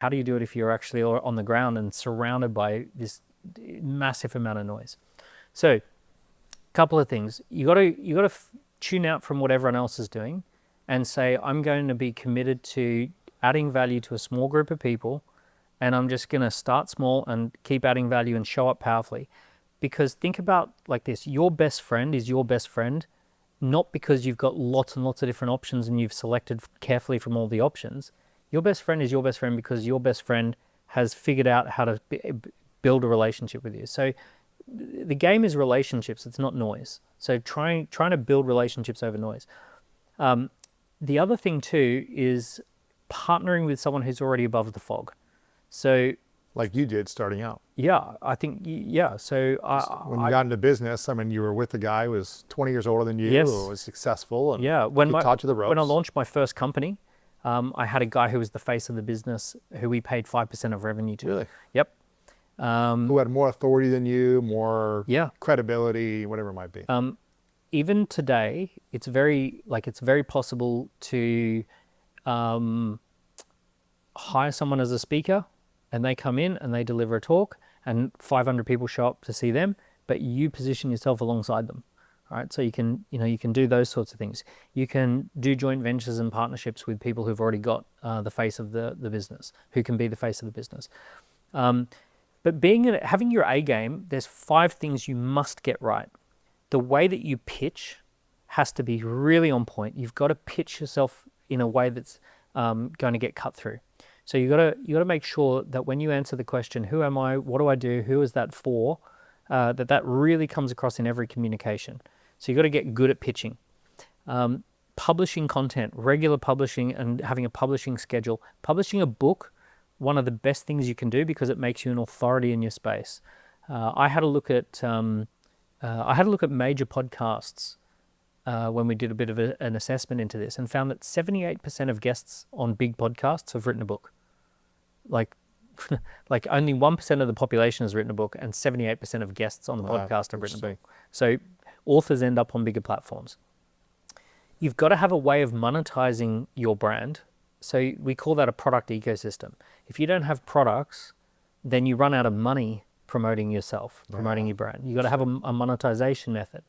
How do you do it if you're actually on the ground and surrounded by this massive amount of noise? So, a couple of things. You got to tune out from what everyone else is doing, and say, I'm going to be committed to adding value to a small group of people, and I'm just going to start small and keep adding value and show up powerfully. Because think about like this: your best friend is your best friend, not because you've got lots and lots of different options and you've selected carefully from all the options. Your best friend is your best friend because your best friend has figured out how to build a relationship with you. So the game is relationships, it's not noise. So trying to build relationships over noise. The other thing too is partnering with someone who's already above the fog. So Like you did starting out. yeah, I think, yeah. So When you got into business, I mean, you were with a guy who was 20 years older than you, Yes. who was successful, and yeah, he taught you the ropes. when I launched my first company, I had a guy who was the face of the business who we paid 5% of revenue to. Really? Yep. Who had more authority than you, more Yeah. credibility, whatever it might be. Even today, it's very possible to hire someone as a speaker, and they come in and they deliver a talk, and 500 people show up to see them, but you position yourself alongside them. All right, so you can do those sorts of things. You can do joint ventures and partnerships with people who've already got the face of the business, who can be the face of the business. But having your A game, there's 5 things you must get right. The way that you pitch has to be really on point. You've got to pitch yourself in a way that's going to get cut through. So you got to make sure that when you answer the question, who am I, what do I do, who is that for, that really comes across in every communication. So you got to get good at pitching. Publishing content, regular publishing, and having a publishing schedule. Publishing a book, one of the best things you can do because it makes you an authority in your space. I had a look at major podcasts when we did a bit of an assessment into this, and found that 78% of guests on big podcasts have written a book. Like only 1% of the population has written a book, and 78% of guests on the podcast have written a book. So authors end up on bigger platforms. You've got to have a way of monetizing your brand. So we call that a product ecosystem. If you don't have products, then you run out of money promoting yourself, promoting your brand. You got to have a monetization method.